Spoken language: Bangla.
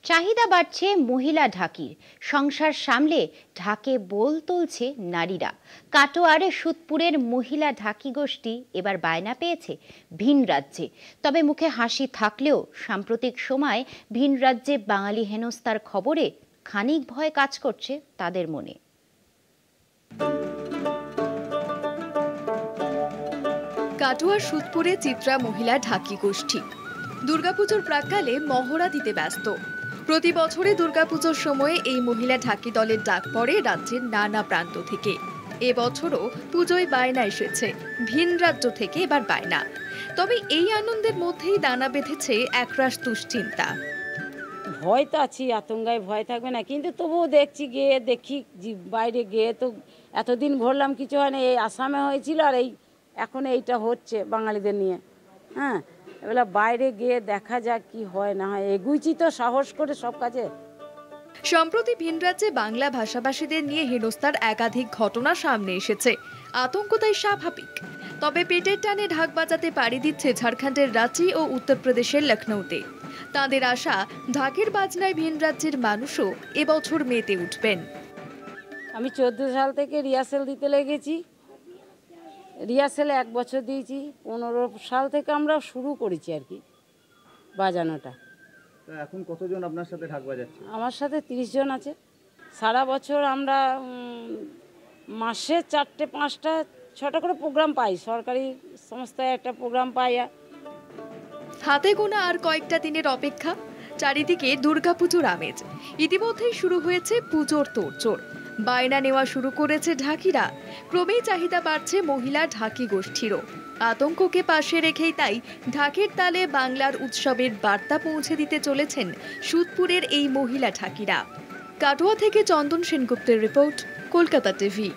চাহিদা বাড়ছে মহিলা ঢাকির। সংসার সামলে ঢাকে বোল তুলছে নারীরা। কাটোয়ার সুতপুরের মহিলা ঢাকি গোষ্ঠী এবার বায়না পেয়েছে ভিন রাজ্যে। তবে মুখে হাসি থাকলেও সাম্প্রতিক সময় ভিন রাজ্যে বাঙালি হেনস্থার খবরে খানিক ভয় কাজ করছে তাদের মনে। কাটোয়ার সুতপুরে চিত্রা মহিলা ঢাকি গোষ্ঠী দুর্গাপুজোর প্রাক্কালে মহড়া দিতে ব্যস্ত। প্রতি বছরে দুর্গাপুজোর সময়ে এই মহিলা ঢাকি দলের ডাক পড়ে রাজ্যের নানা প্রান্ত থেকে। এবছরও পুজোয় বায়না এসেছে, ভিন রাজ্য থেকে এবার বায়না। তবে এই আনন্দের মধ্যেই দানা বেঁধেছে একরাশ দুশ্চিন্তা। ভয় তো আছি, আতঙ্কায় ভয় থাকবে না, কিন্তু তবুও দেখি বাইরে গিয়ে তো এতদিন ঘুরলাম, কিছু হয় না। এই আসামে হয়েছিল আর এখন এইটা হচ্ছে বাঙালিদের নিয়ে। হ্যাঁ, এবার বাইরে গিয়ে দেখা যাক কি হয় না হয়, এগুইছি তো সাহস করে সব কাজে। সম্প্রতি ভিন রাজ্যে বাংলা ভাষাভাষীদের নিয়ে হেনস্থার একাধিক ঘটনা সামনে এসেছে। আতঙ্ক তাই স্বাভাবিক। তবে পেটের টানে ঢাক বাজাতে পাড়ি দিচ্ছে ঝাড়খণ্ডের রাঁচি ও উত্তরপ্রদেশের লখনৌতে। তাঁদের আশা, ঢাকের বাজনায় ভিন রাজ্যের মানুষও এবছর মেতে উঠবেন। আমি 14 সাল থেকে রিহার্সেল দিতে লেগেছি। রিহার্সেলে 1 বছর দিয়েছি। 15 সাল থেকে আমরা শুরু করেছি আর কি বাজানোটা। এখন কতজন আপনার সাথে ঢাক বাজাচ্ছে? আমার সাথে 30 জন আছে। সারা বছর আমরা মাসে 4টে 5টা 6টা করে প্রোগ্রাম পাই, সরকারি সংস্থায় একটা প্রোগ্রাম পাই। হাতে গোনা আর কয়েকটা দিনের অপেক্ষা, চারিদিকে দুর্গাপুজোর আমেজ। ইতিমধ্যেই শুরু হয়েছে পুজোর তোড়জোড়। বায়না নেওয়া শুরু করেছে ঢাকিরা। ক্রমেই চাহিদা বাড়ছে মহিলা ঢাকি গোষ্ঠীরও। আতঙ্ককে পাশে রেখেই তাই ঢাকের তালে বাংলার উৎসবের বার্তা পৌঁছে দিতে চলেছেন সুতপুরের এই মহিলা ঢাকিরা। কাটোয়া থেকে চন্দন সেনগুপ্তের রিপোর্ট, কলকাতা টিভি।